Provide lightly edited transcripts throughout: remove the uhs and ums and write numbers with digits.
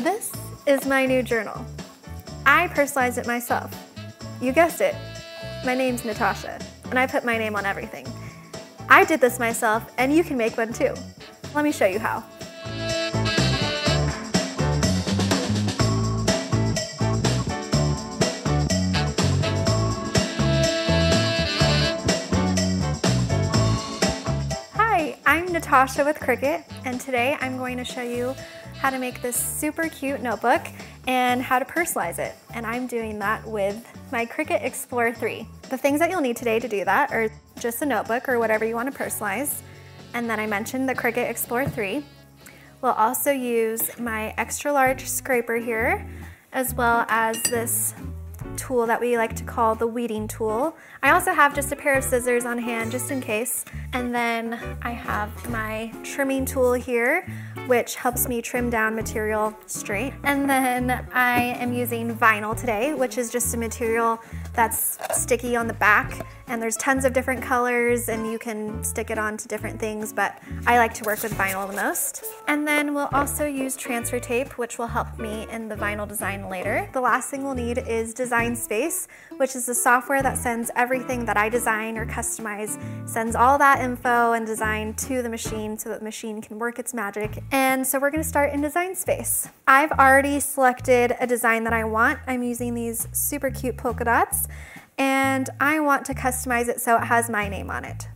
This is my new journal. I personalized it myself. You guessed it, my name's Natasha, and I put my name on everything. I did this myself, and you can make one too. Let me show you how. Hi, I'm Natasha with Cricut, and today I'm going to show you how to make this super cute notebook and how to personalize it. And I'm doing that with my Cricut Explorer 3. The things that you'll need today to do that are just a notebook or whatever you want to personalize. And then I mentioned the Cricut Explorer 3. We'll also use my extra large scraper here, as well as this tool that we like to call the weeding tool. I also have just a pair of scissors on hand just in case. And then I have my trimming tool here, which helps me trim down material straight. And then I am using vinyl today, which is just a material that's sticky on the back, and there's tons of different colors and you can stick it onto different things, but I like to work with vinyl the most. And then we'll also use transfer tape, which will help me in the vinyl design later. The last thing we'll need is Design Space, which is the software that sends everything that I design or customize, sends all that info and design to the machine so that the machine can work its magic. And so we're gonna start in Design Space. I've already selected a design that I want. I'm using these super cute polka dots, and I want to customize it so it has my name on it.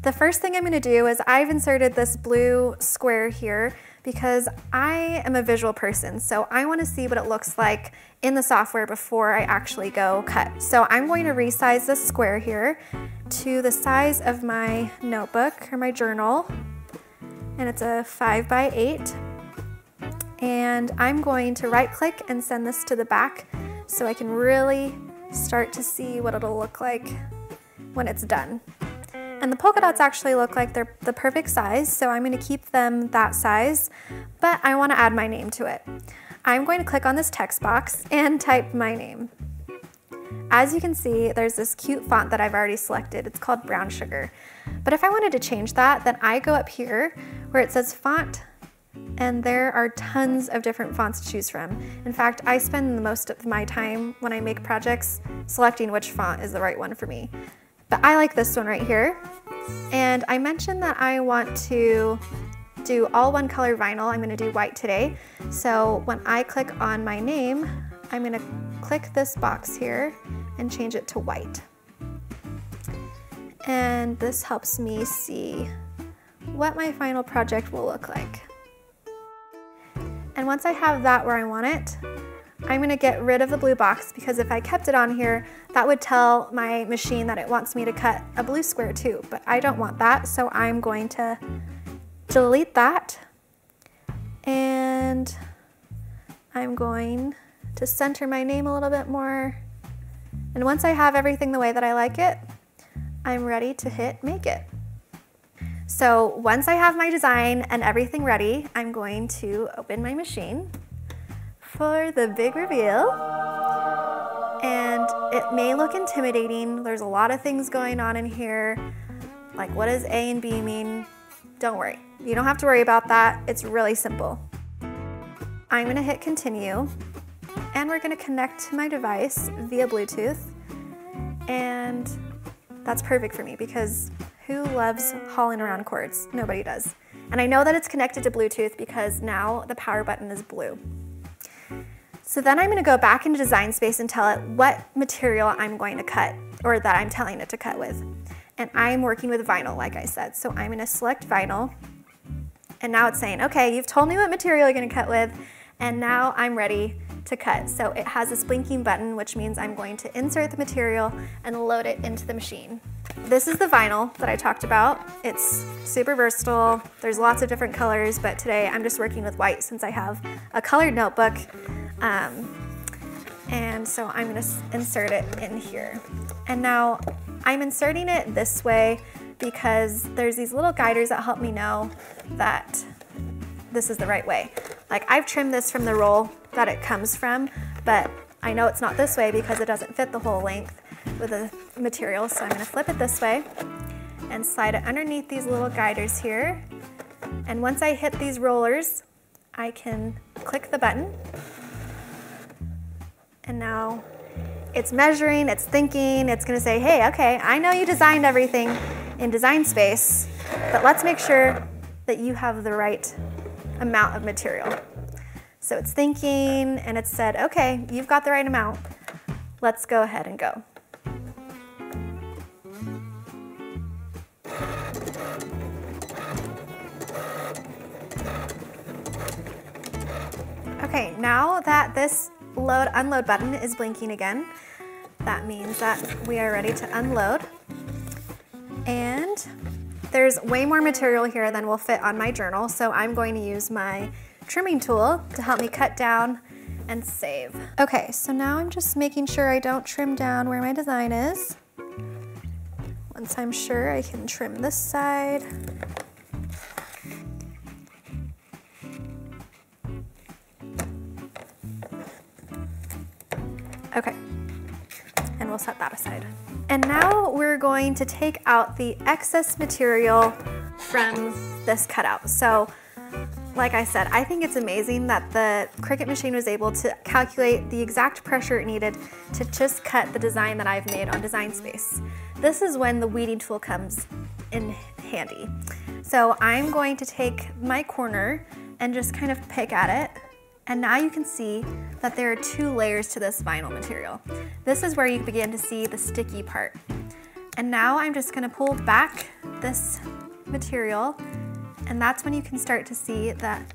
The first thing I'm going to do is I've inserted this blue square here because I am a visual person, so I want to see what it looks like in the software before I actually go cut. So I'm going to resize this square here to the size of my notebook or my journal, and it's a 5x8. And I'm going to right click and send this to the back so I can really start to see what it'll look like when it's done. And the polka dots actually look like they're the perfect size, so I'm going to keep them that size, but I want to add my name to it. I'm going to click on this text box and type my name. As you can see, there's this cute font that I've already selected. It's called Brown Sugar. But if I wanted to change that, then I go up here where it says font, and there are tons of different fonts to choose from. In fact, I spend the most of my time when I make projects selecting which font is the right one for me. But I like this one right here. And I mentioned that I want to do all one color vinyl. I'm gonna do white today. So when I click on my name, I'm gonna click this box here and change it to white. And this helps me see what my final project will look like. And once I have that where I want it, I'm going to get rid of the blue box, because if I kept it on here, that would tell my machine that it wants me to cut a blue square too, but I don't want that, so I'm going to delete that, and I'm going to center my name a little bit more. And once I have everything the way that I like it, I'm ready to hit Make It. So once I have my design and everything ready, I'm going to open my machine for the big reveal. And it may look intimidating. There's a lot of things going on in here. Like, what does A and B mean? Don't worry. You don't have to worry about that. It's really simple. I'm gonna hit continue, and we're gonna connect to my device via Bluetooth. And that's perfect for me because who loves hauling around cords? Nobody does. And I know that it's connected to Bluetooth because now the power button is blue. So then I'm going to go back into Design Space and tell it what material I'm going to cut, or that I'm telling it to cut with. And I'm working with vinyl, like I said. So I'm going to select vinyl. And now it's saying, okay, you've told me what material you're going to cut with, and now I'm ready to cut. So it has this blinking button, which means I'm going to insert the material and load it into the machine. This is the vinyl that I talked about. It's super versatile. There's lots of different colors, but today I'm just working with white since I have a colored notebook. And so I'm gonna insert it in here. And now I'm inserting it this way because there's these little guiders that help me know that this is the right way. Like, I've trimmed this from the roll that it comes from, but I know it's not this way because it doesn't fit the whole length with the material. So I'm gonna flip it this way and slide it underneath these little guiders here. And once I hit these rollers, I can click the button. And now it's measuring, it's thinking, it's gonna say, hey, okay, I know you designed everything in Design Space, but let's make sure that you have the right amount of material. So it's thinking, and it said, okay, you've got the right amount. Let's go ahead and go. Okay, now that this load unload button is blinking again, that means that we are ready to unload. And there's way more material here than will fit on my journal, so I'm going to use my trimming tool to help me cut down and save. Okay, so now I'm just making sure I don't trim down where my design is. Once I'm sure, I can trim this side. Okay, and we'll set that aside. And now we're going to take out the excess material from this cutout. So, like I said, I think it's amazing that the Cricut machine was able to calculate the exact pressure it needed to just cut the design that I've made on Design Space. This is when the weeding tool comes in handy. So I'm going to take my corner and just kind of pick at it. And now you can see that there are 2 layers to this vinyl material. This is where you begin to see the sticky part. And now I'm just going to pull back this material, and that's when you can start to see that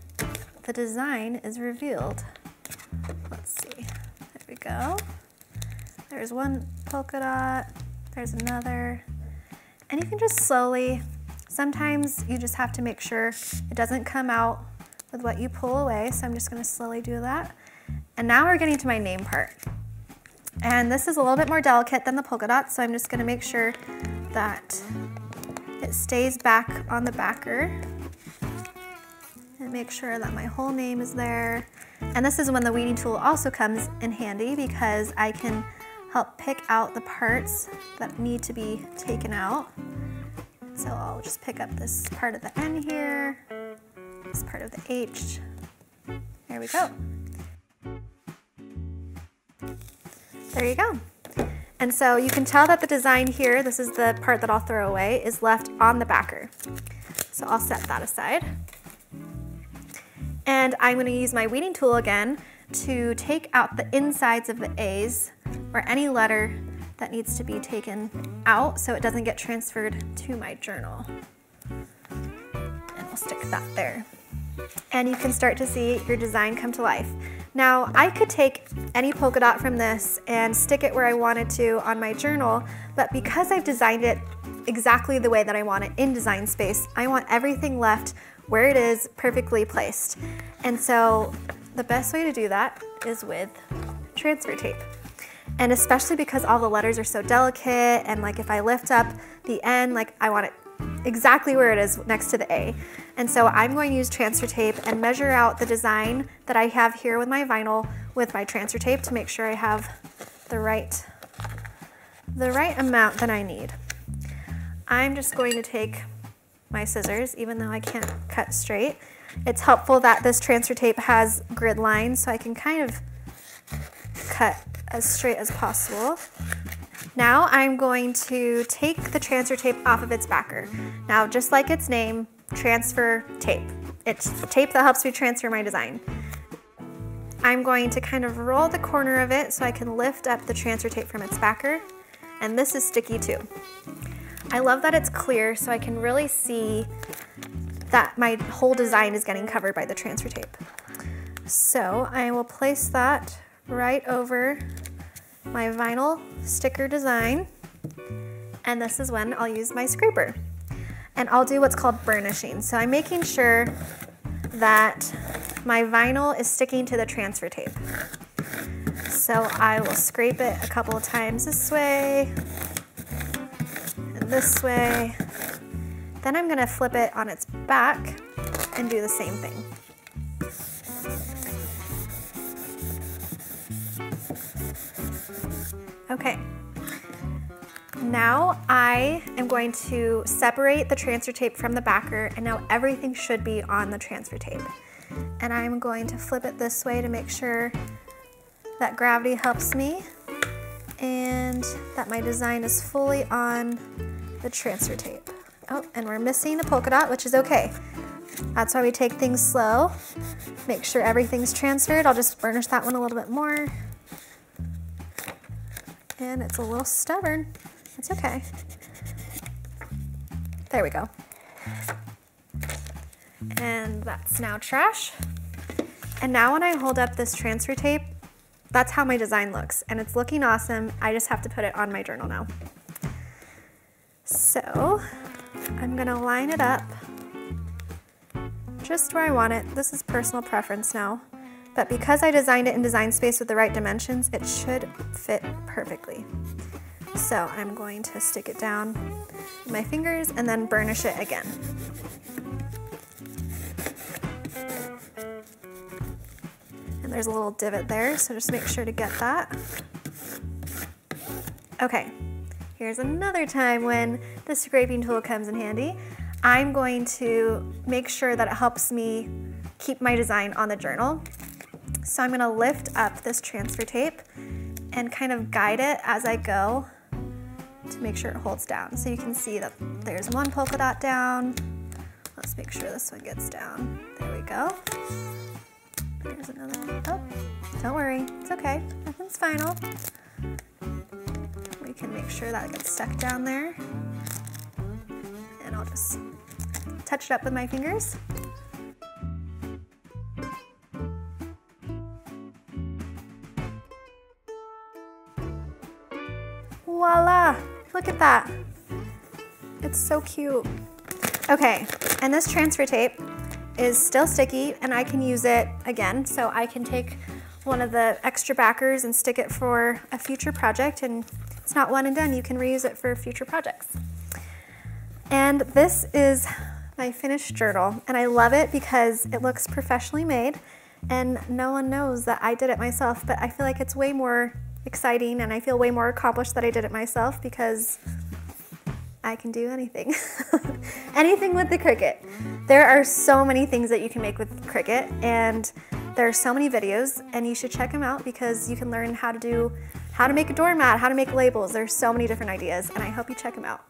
the design is revealed. Let's see, there we go. There's one polka dot, there's another, and you can just slowly, sometimes you just have to make sure it doesn't come out with what you pull away, so I'm just going to slowly do that. And now we're getting to my name part. And this is a little bit more delicate than the polka dots, so I'm just going to make sure that it stays back on the backer. And make sure that my whole name is there. And this is when the weeding tool also comes in handy, because I can help pick out the parts that need to be taken out. So I'll just pick up this part of the N here, this part of the H. There we go. There you go. And so you can tell that the design here, this is the part that I'll throw away, is left on the backer. So I'll set that aside. And I'm going to use my weeding tool again to take out the insides of the A's, or any letter that needs to be taken out so it doesn't get transferred to my journal. And we'll stick that there. And you can start to see your design come to life. Now, I could take any polka dot from this and stick it where I wanted to on my journal, but because I've designed it exactly the way that I want it in Design Space, I want everything left where it is, perfectly placed. And so the best way to do that is with transfer tape. And especially because all the letters are so delicate, and like if I lift up the N, like I want it exactly where it is next to the A. And so I'm going to use transfer tape and measure out the design that I have here with my vinyl with my transfer tape to make sure I have the right amount that I need. I'm just going to take my scissors, even though I can't cut straight. It's helpful that this transfer tape has grid lines, so I can kind of cut as straight as possible. Now I'm going to take the transfer tape off of its backer. Now, just like its name, transfer tape. It's tape that helps me transfer my design. I'm going to kind of roll the corner of it so I can lift up the transfer tape from its backer. And this is sticky too. I love that it's clear so I can really see that my whole design is getting covered by the transfer tape. So I will place that right over my vinyl sticker design, and this is when I'll use my scraper. And I'll do what's called burnishing. So I'm making sure that my vinyl is sticking to the transfer tape. So I will scrape it a couple of times this way and this way. Then I'm going to flip it on its back and do the same thing. Okay, now I am going to separate the transfer tape from the backer, and now everything should be on the transfer tape. and I'm going to flip it this way to make sure that gravity helps me and that my design is fully on the transfer tape. Oh, and we're missing a polka dot, which is okay. That's why we take things slow. Make sure everything's transferred. I'll just burnish that one a little bit more. And it's a little stubborn. It's okay. There we go. And that's now trash. And now when I hold up this transfer tape, that's how my design looks. And it's looking awesome. I just have to put it on my journal now. So I'm gonna line it up just where I want it. This is personal preference now. But because I designed it in Design Space with the right dimensions, it should fit perfectly. So I'm going to stick it down with my fingers and then burnish it again. And there's a little divot there, so just make sure to get that. Okay, here's another time when the scraping tool comes in handy. I'm going to make sure that it helps me keep my design on the journal. So I'm gonna lift up this transfer tape and kind of guide it as I go to make sure it holds down. So you can see that there's one polka dot down. Let's make sure this one gets down. There we go. There's another one. Oh, don't worry, it's okay. Nothing's final. We can make sure that gets stuck down there. And I'll just touch it up with my fingers. Voila, look at that. It's so cute. Okay, and this transfer tape is still sticky and I can use it again. So I can take one of the extra backers and stick it for a future project, and it's not one and done. You can reuse it for future projects. And this is my finished journal, and I love it because it looks professionally made and no one knows that I did it myself, but I feel like it's way more exciting and I feel way more accomplished that I did it myself because I can do anything. Anything with the Cricut. There are so many things that you can make with Cricut, and there are so many videos, and you should check them out because you can learn how to make a doormat, how to make labels. There's so many different ideas, and I hope you check them out.